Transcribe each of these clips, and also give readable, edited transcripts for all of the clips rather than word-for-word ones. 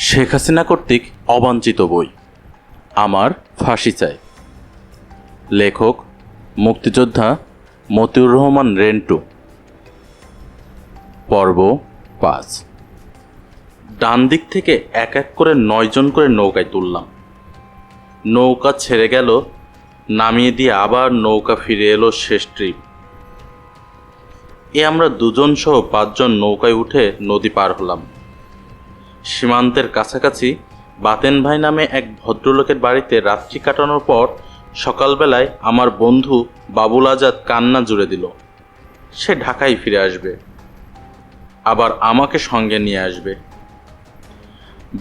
শেখ হাসিনা কর্তৃক অবাঞ্ছিত বই আমার ফাঁসি চাই। লেখক মুক্তিযোদ্ধা মতিউর রহমান রেন্টু। পর্ব ৫। ডান দিক থেকে এক এক করে ৯ জন করে নৌকায় তুললাম। নৌকা ছেড়ে গেল, নামিয়ে দিয়ে আবার নৌকা ফিরে এলো শেষ ট্রিপ। আমরা ২ জন সহ ৫ জন নৌকায় উঠে নদী পার হলাম। সীমান্তের কাছাকাছি বাতেন ভাই নামে এক ভদ্রলোকের বাড়িতে রাত্রি কাটানোর পর সকালবেলায় আমার বন্ধু বাবুল আজাদ কান্না জুড়ে দিল। সে ঢাকায় ফিরে আসবে, আবার আমাকে সঙ্গে নিয়ে আসবে।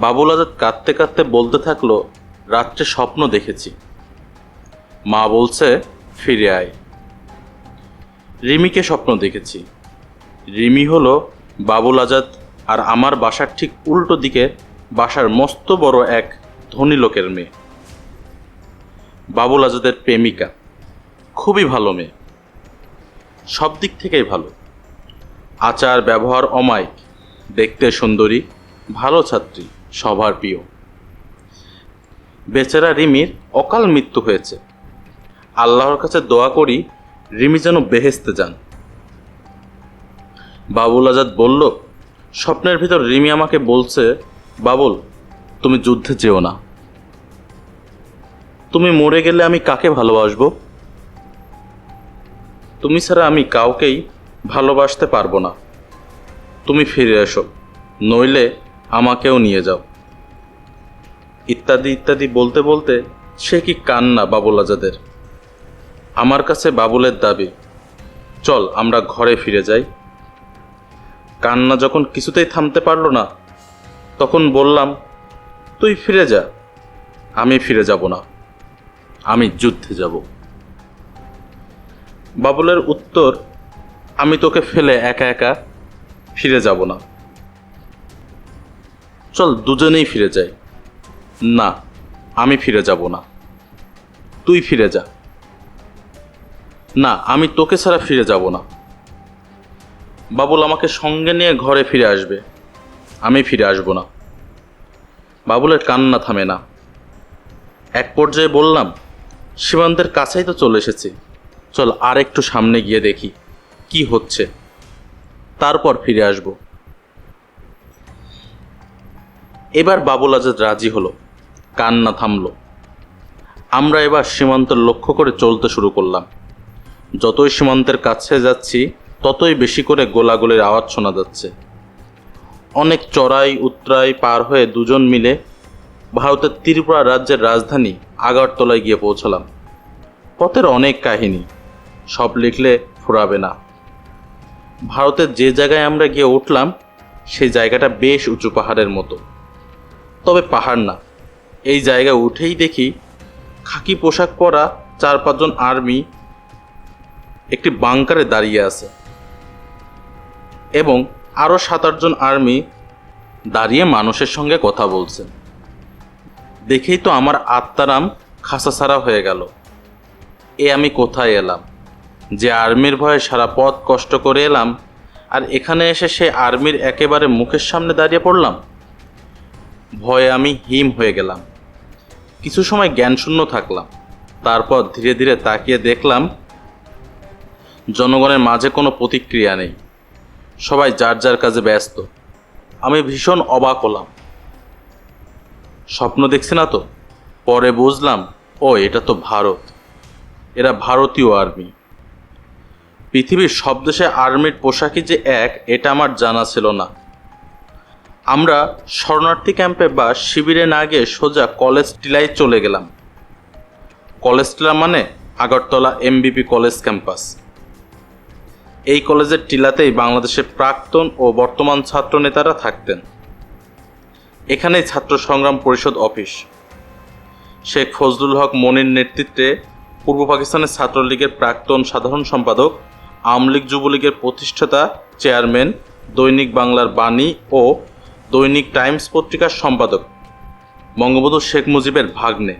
বাবুল আজাদ কাঁদতে কাঁদতে বলতে থাকলো, রাত্রে স্বপ্ন দেখেছি, মা বলছে ফিরে আয়। রিমিকে স্বপ্ন দেখেছি। রিমি হলো বাবুল আজাদ আর আমার বাসার ঠিক উল্টো দিকে বাসার মস্ত বড় এক ধনী লোকের মেয়ে, বাবুল আজাদের প্রেমিকা। খুবই ভালো মেয়ে, সব দিক থেকেই ভালো। আচার ব্যবহার অমায়িক, দেখতে সুন্দরী, ভালো ছাত্রী, সবার প্রিয়। বেচারা রিমির অকাল মৃত্যু হয়েছে। আল্লাহর কাছে দোয়া করি রিমি যেন বেহেশতে যান। বাবুল আজাদ বলল, স্বপ্নের ভিতর রিমি আমাকে বলছে, বাবুল তুমি যুদ্ধে যেও না, তুমি মরে গেলে আমি কাকে ভালোবাসবো? তুমি ছাড়া আমি কাউকেই ভালোবাসতে পারবো না। তুমি ফিরে এসো, নইলে আমাকেও নিয়ে যাও, ইত্যাদি ইত্যাদি বলতে বলতে সে কি কান্না বাবুল আজাদের। আমার কাছে বাবুলের দাবি, চল আমরা ঘরে ফিরে যাই। কান্না যখন কিছুতেই থামতে পারলো না, তখন বললাম, তুই ফিরে যা, আমি ফিরে যাব না, আমি যুদ্ধে যাব। বাবুলের উত্তর, আমি তোকে ফেলে একা একা ফিরে যাব না, চল দুজনেই ফিরে যাই। না, আমি ফিরে যাব না, তুই ফিরে যা। না, আমি তোকে ছাড়া ফিরে যাব না। বাবুল আমাকে সঙ্গে নিয়ে ঘরে ফিরে আসবে, আমি ফিরে আসব না। বাবুলের কান্না থামে না। এক পর্যায়ে বললাম, সীমান্তের কাছেই তো চলে এসেছি, চল আর একটু সামনে গিয়ে দেখি কি হচ্ছে, তারপর ফিরে আসব। এবার বাবুল আজাদ রাজি হলো, কান্না থামলো। আমরা এবার সীমান্ত লক্ষ্য করে চলতে শুরু করলাম। যতই সীমান্তের কাছে যাচ্ছি ততই বেশি করে গোলাগুলির আওয়াজ শোনা যাচ্ছে। অনেক চড়াই উতরাই পার হয়ে ২ জন মিলে ভারতের ত্রিপুরা রাজ্যের রাজধানী আগরতলায় গিয়ে পৌঁছলাম। পথের অনেক কাহিনী, সব লিখলে ফুরাবে না। ভারতের যে জায়গায় আমরা গিয়ে উঠলাম সেই জায়গাটা বেশ উঁচু পাহাড়ের মতো, তবে পাহাড় না। এই জায়গায় উঠেই দেখি খাকি পোশাক পরা ৪-৫ জন আর্মি একটি বাংকারে দাঁড়িয়ে আছে এবং আরও ৭-৮ জন আর্মি দাঁড়িয়ে মানুষের সঙ্গে কথা বলছে। দেখেই তো আমার আত্মারাম খাসাছাড়া হয়ে গেল। আমি কোথায় এলাম? যে আর্মির ভয়ে সারা পথ কষ্ট করে এলাম, আর এখানে এসে সে আর্মির একেবারে মুখের সামনে দাঁড়িয়ে পড়লাম। ভয়ে আমি হিম হয়ে গেলাম। কিছু সময় জ্ঞানশূন্য থাকলাম, তারপর ধীরে ধীরে তাকিয়ে দেখলাম জনগণের মাঝে কোনো প্রতিক্রিয়া নেই, সবাই যার যার কাজে ব্যস্ত। আমি ভীষণ অবাক হলাম। স্বপ্ন দেখছি না তো? পরে বুঝলাম, ও এটা তো ভারত, এরা ভারতীয় আর্মি। পৃথিবীর সব দেশে আর্মির পোশাকই যে এক, এটা আমার জানা ছিল না। আমরা শরণার্থী ক্যাম্পে বা শিবিরে না গিয়ে সোজা কলেজ টিলায় চলে গেলাম। কলেজ টিলা মানে আগরতলা এমবিপি কলেজ ক্যাম্পাস। এই কলেজের টিলাতেই বাংলাদেশের প্রাক্তন ও বর্তমান ছাত্র নেতারা থাকতেন। এখানেই ছাত্র সংগ্রাম পরিষদ অফিস। শেখ ফজলুল হক মনির নেতৃত্বে পূর্ব পাকিস্তানের ছাত্রলীগের প্রাক্তন সাধারণ সম্পাদক, আওয়ামী লীগ যুবলীগের প্রতিষ্ঠাতা চেয়ারম্যান, দৈনিক বাংলার বাণী ও দৈনিক টাইমস পত্রিকার সম্পাদক বঙ্গবন্ধু শেখ মুজিবের ভাগ্নে।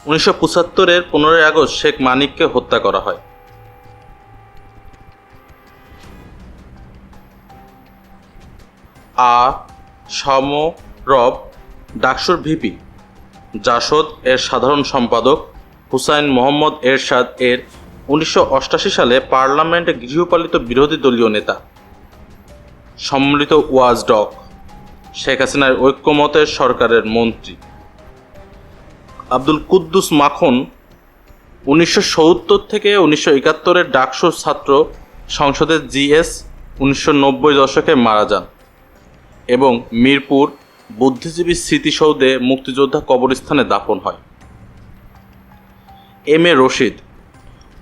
১৯৭৫-এর ১৫ই আগস্ট শেখ মানিককে হত্যা করা হয়। সম রব ডাকসুর ভিপি, জাসদ এর সাধারণ সম্পাদক, হুসাইন মোহাম্মদ এরশাদ এর 1988 সালে পার্লামেন্টে গৃহপালিত বিরোধী দলীয় নেতা, সম্মিলিত ওয়াচডগ, শেখ হাসিনার ঐক্যমতের সরকারের মন্ত্রী। আব্দুল কুদ্দুস মাখন 1970 থেকে 1971 ডাকসুর ছাত্র সংসদের জিএস 1990 দশকে মারা যান এবং মিরপুর বুদ্ধিজীবী স্মৃতিসৌধে মুক্তিযোদ্ধা কবরস্থানে দাফন হয়। এম এ রশিদ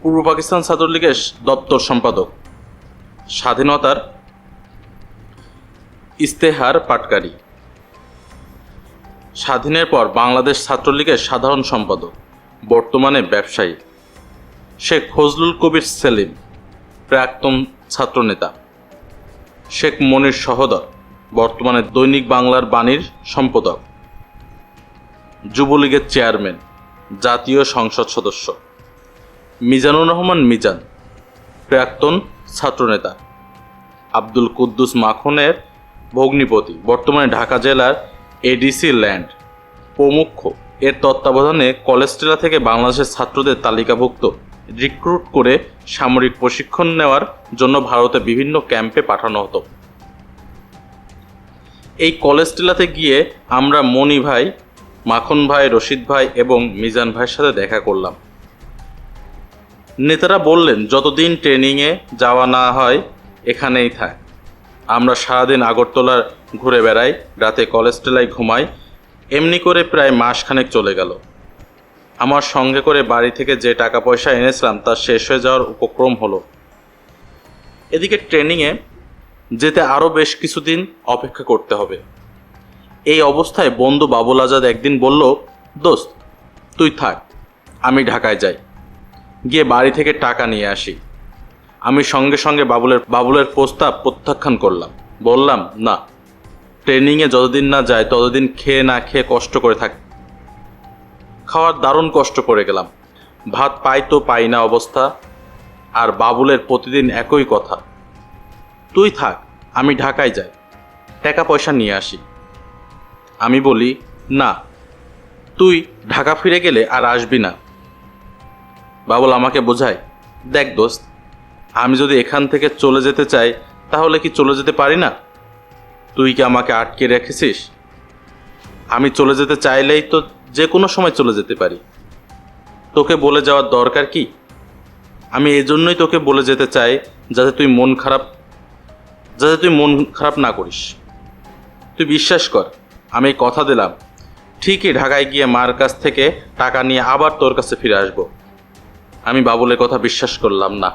পূর্ব পাকিস্তান ছাত্রলীগের দপ্তর সম্পাদক, স্বাধীনতার ইস্তেহার পাটকারী, স্বাধীনের পর বাংলাদেশ ছাত্রলীগের সাধারণ সম্পাদক, বর্তমানে ব্যবসায়ী। শেখ ফজলুল কবির সেলিম প্রাক্তন ছাত্রনেতা। শেখ মনির সহোদর বর্তমানে দৈনিক বাংলার বাণীর সম্পাদক, যুবলীগের চেয়ারম্যান, জাতীয় সংসদ সদস্য। মিজানুর রহমান মিজান প্রাক্তন ছাত্রনেতা। আব্দুল কুদ্দুস মাখনের ভগ্নিপতি, বর্তমানে ঢাকা জেলার এডিসি ল্যান্ড প্রমুখ এর তত্ত্বাবধানে কলেস্টেলা থেকে বাংলাদেশের ছাত্রদের তালিকাভুক্ত রিক্রুট করে সামরিক প্রশিক্ষণ নেওয়ার জন্য ভারতে বিভিন্ন ক্যাম্পে পাঠানো হতো। এই কলেস্টেলাতে গিয়ে আমরা মনি ভাই, মাখন ভাই, রশিদ ভাই এবং মিজান ভাইয়ের সাথে দেখা করলাম। নেতারা বললেন, যতদিন ট্রেনিংয়ে যাওয়া না হয় এখানেই থাক। আমরা সারাদিন আগরতলার ঘুরে বেড়াই, রাতে কলেস্টেলায় ঘুমাই। এমনি করে প্রায় মাসখানেক চলে গেল। আমার সঙ্গে করে বাড়ি থেকে যে টাকা পয়সা এনেছিলাম তা শেষ হয়ে যাওয়ার উপক্রম হলো। এদিকে ট্রেনিংয়ে যেতে আরও বেশ কিছুদিন অপেক্ষা করতে হবে। এই অবস্থায় বন্ধু বাবুল আজাদ একদিন বলল, দোস্ত তুই থাক, আমি ঢাকায় যাই, গিয়ে বাড়ি থেকে টাকা নিয়ে আসি। আমি সঙ্গে সঙ্গে বাবুলের প্রস্তাব প্রত্যাখ্যান করলাম। বললাম, না, ট্রেনিংয়ে যতদিন না যায় ততদিন খেয়ে না খেয়ে কষ্ট করে থাক। খাওয়ার দারুণ কষ্ট করে গেলাম। ভাত পাই তো পাই না অবস্থা। আর বাবুলের প্রতিদিন একই কথা, তুই থাক, আমি ঢাকায় যাই, টাকা পয়সা নিয়ে আসি। আমি বলি, না, তুই ঢাকা ফিরে গেলে আর আসবি না। বাবুল আমাকে বোঝায়, দেখ দোস্ত, আমি যদি এখান থেকে চলে যেতে চাই তাহলে কি চলে যেতে পারি না? তুই কি আমাকে আটকে রেখেছিস? আমি চলে যেতে চাইলেই তো যে কোনো সময় চলে যেতে পারি। তোকে বলে যাওয়ার দরকার কি? আমি এজন্যই তোকে বলে যেতে চাই যাতে তুই মন খারাপ না করিস। তুই বিশ্বাস কর, আমি কথা দিলাম ঠিকই ঢাকায় গিয়ে মার কাছ থেকে টাকা নিয়ে আবার তোর কাছে ফিরে আসব। আমি বাবুলের কথা বিশ্বাস করলাম না।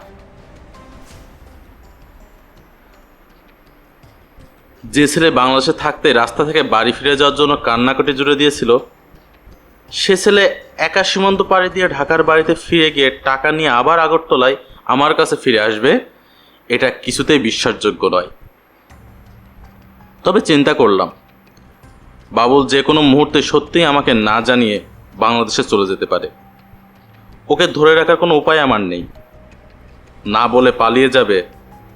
যে ছেলে বাংলাদেশে থাকতে রাস্তা থেকে বাড়ি ফিরে যাওয়ার জন্য কান্নাকাটি জুড়ে দিয়েছিল, সে ছেলে একা সীমান্ত পাড়ি দিয়ে ঢাকার বাড়িতে ফিরে গিয়ে টাকা নিয়ে আবার আগরতলায় আমার কাছে ফিরে আসবে, এটা কিছুতেই বিশ্বাসযোগ্য নয়। তবে চিন্তা করলাম, বাবুল যে কোনো মুহূর্তে সত্যিই আমাকে না জানিয়ে বাংলাদেশে চলে যেতে পারে। ওকে ধরে রাখার কোনো উপায় আমার নেই। না বলে পালিয়ে যাবে,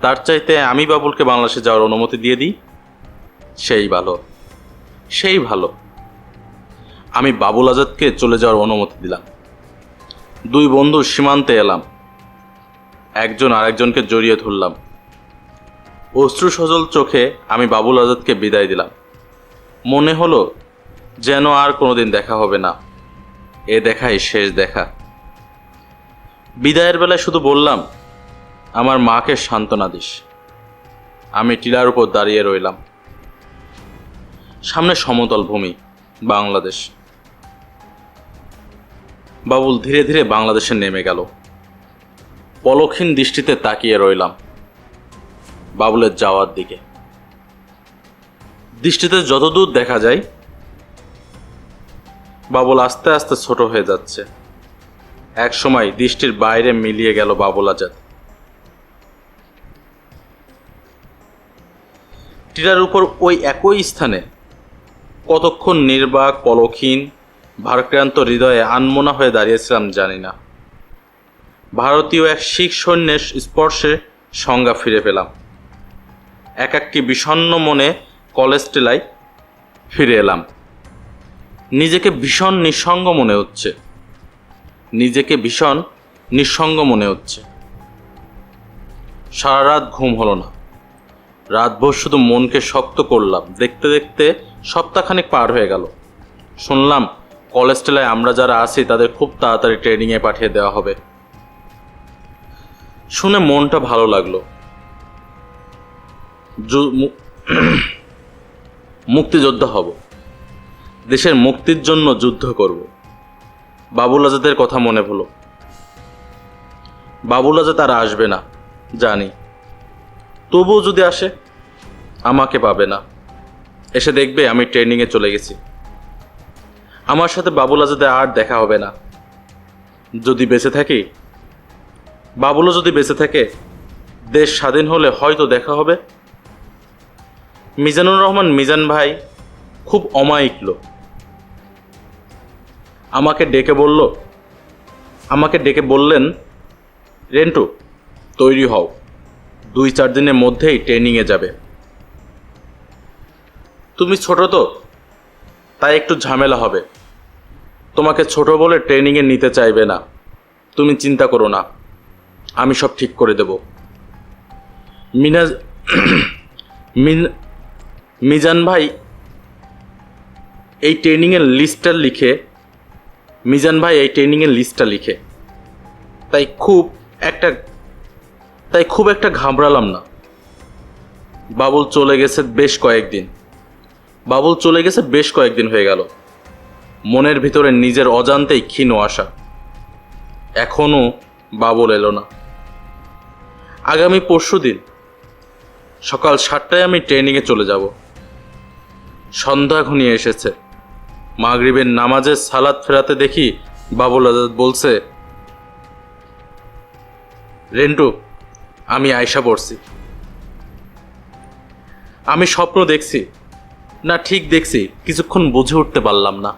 তার চাইতে আমি বাবুলকে বাংলাদেশে যাওয়ার অনুমতি দিয়ে দিই, সেই ভালো। আমি বাবুল আজাদকে চলে যাওয়ার অনুমতি দিলাম। দুই বন্ধু সীমান্তে এলাম, একজন আরেকজনকে জড়িয়ে ধরলাম। অশ্রু সজল চোখে আমি বাবুল আজাদকে বিদায় দিলাম। মনে হলো যেন আর কোনোদিন দেখা হবে না, এ দেখাই শেষ দেখা। বিদায়ের বেলায় শুধু বললাম, আমার মাকে সান্ত্বনা দিস। আমি টিলার উপর দাঁড়িয়ে রইলাম। সামনে সমতল ভূমি, বাংলাদেশ। বাবুল ধীরে ধীরে বাংলাদেশে নেমে গেল। পলকহীন দৃষ্টিতে তাকিয়ে রইলাম বাবুলের যাওয়ার দিকে। দৃষ্টিতে যতদূর দেখা যায় বাবুল আস্তে আস্তে ছোট হয়ে যাচ্ছে। এক সময় দৃষ্টির বাইরে মিলিয়ে গেল বাবুল আজাদ। টিলার উপর ওই একই স্থানে কতক্ষণ নির্বাক, পলকহীন, ভারক্রান্ত হৃদয়ে আনমনা হয়ে দাঁড়িয়েছিলাম জানি না। ভারতীয় এক শিখ সৈন্যের স্পর্শে সংজ্ঞা ফিরে পেলাম। একাকী বিষণ্ণ মনে কলেস্টেলায় ফিরে এলাম। নিজেকে ভীষণ নিঃসঙ্গ মনে হচ্ছে। সারা রাত ঘুম হলো না। রাতভর শুধু মনকে শক্ত করলাম। দেখতে দেখতে সপ্তাহখানেক পার হয়ে গেল। শুনলাম কলেস্টেলায় আমরা যারা আছি তাদের খুব তাড়াতাড়ি ট্রেনিংয়ে পাঠিয়ে দেওয়া হবে। শুনে মনটা ভালো লাগলো। মুক্তিযোদ্ধা হব, দেশের মুক্তির জন্য যুদ্ধ করব। বাবুল আজাদের কথা মনে হলো। বাবুল আজাদ আর আসবে না জানি, তবুও যদি আসে আমাকে পাবে না। এসে দেখবে আমি ট্রেনিংয়ে চলে গেছি। আমার সাথে বাবুল আজাদের আর দেখা হবে না। যদি বেঁচে থাকি, বাবুলও যদি বেঁচে থাকে, দেশ স্বাধীন হলে হয়তো দেখা হবে। মিজানুর রহমান মিজান ভাই খুব অমায়িক লোক। আমাকে ডেকে বললেন, রেন্টু তৈরি হও, 2-4 দিনের মধ্যেই ট্রেনিংয়ে যাবে। তুমি ছোট তো, তাই একটু ঝামেলা হবে। তোমাকে ছোট বলে ট্রেনিংয়ে নিতে চাইবে না। তুমি চিন্তা করো না, আমি সব ঠিক করে দেব। মিজান ভাই এই ট্রেনিংয়ের লিস্টটা লিখে তাই খুব একটা ঘাবড়ালাম না। বাবুল চলে গেছে বেশ কয়েকদিন হয়ে গেল। মনের ভিতরে নিজের অজান্তেই ক্ষীণ আশা। এখনো বাবুল এলো না। আগামী পরশুদিন সকাল 7টায় আমি ট্রেনিংয়ে চলে যাব। সন্ধ্যা ঘনিয়ে এসেছে। মাগরিবের নামাজের সালাত ফেরাতে দেখি বাবুল আজাদ বলছে, রেন্টু আমি আয়সা পড়ছি। আমি স্বপ্ন দেখছি না ঠিক দেখছি কিছুক্ষণ বুঝে উঠতে পারলাম না।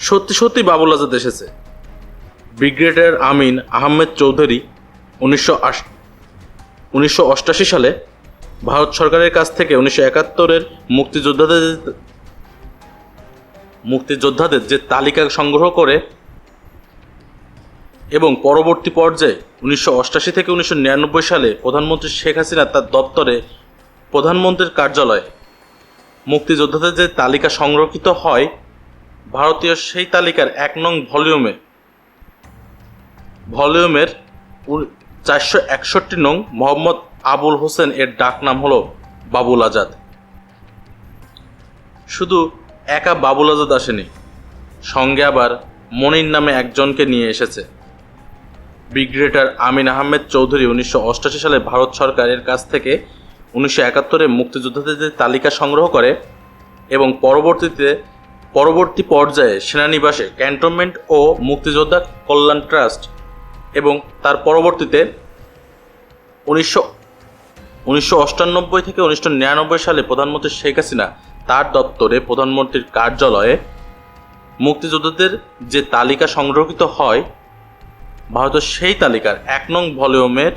সত্যি সত্যি বাবুল আজাদ এসেছে। ব্রিগেডিয়ার আমিন আহমেদ চৌধুরী 1988 সালে ভারত সরকারের কাছ থেকে 1971-এর মুক্তিযোদ্ধাদের যে তালিকা সংগ্রহ করে এবং পরবর্তী পর্যায়ে 1988 থেকে 1999 সালে প্রধানমন্ত্রী শেখ হাসিনা তার দপ্তরে প্রধানমন্ত্রীর কার্যালয়ে মুক্তিযোদ্ধাদের যে তালিকা সংরক্ষিত হয়, ভারতীয় সেই তালিকার 1 নং ভলিউমের 461 নং মোহাম্মদ আবুল হোসেন এর ডাক নাম হলো বাবুল আজাদ। শুধু একা বাবুল আজাদ আসেনি, সঙ্গে আবার মনির নামে একজনকে নিয়ে এসেছে। ব্রিগেডিয়ার আমিন আহমেদ চৌধুরী 1988 সালে ভারত সরকারের কাছ থেকে 1971-এ মুক্তিযোদ্ধাদের যে তালিকা সংগ্রহ করে এবং পরবর্তী পর্যায়ে সেনানিবাসে ক্যান্টনমেন্ট ও মুক্তিযোদ্ধা কল্যাণ ট্রাস্ট এবং তার পরবর্তীতে 1998 থেকে 1999 সালে প্রধানমন্ত্রী শেখ হাসিনা তার দপ্তরে প্রধানমন্ত্রীর কার্যালয়ে মুক্তিযোদ্ধাদের যে তালিকা সংরক্ষিত হয়, ভারতের সেই তালিকার 1 নং ভলিউমের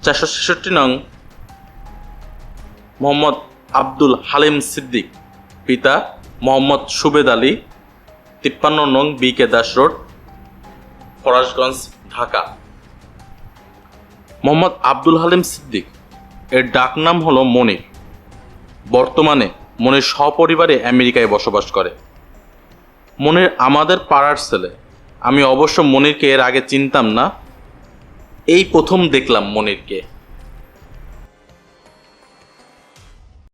466 নং মোহাম্মদ আব্দুল হালিম সিদ্দিক, পিতা মোহাম্মদ সুবেদ আলী, 53 নং BK দাস রোড, ফরাসগঞ্জ, ঢাকা। মোহাম্মদ আব্দুল হালিম সিদ্দিক এর ডাকনাম হলো মনির। বর্তমানে মনির সপরিবারে আমেরিকায় বসবাস করে। মনির আমাদের পাড়ার ছেলে। আমি অবশ্য মনিরকে এর আগে চিনতাম না, এই প্রথম দেখলাম মনিরকে।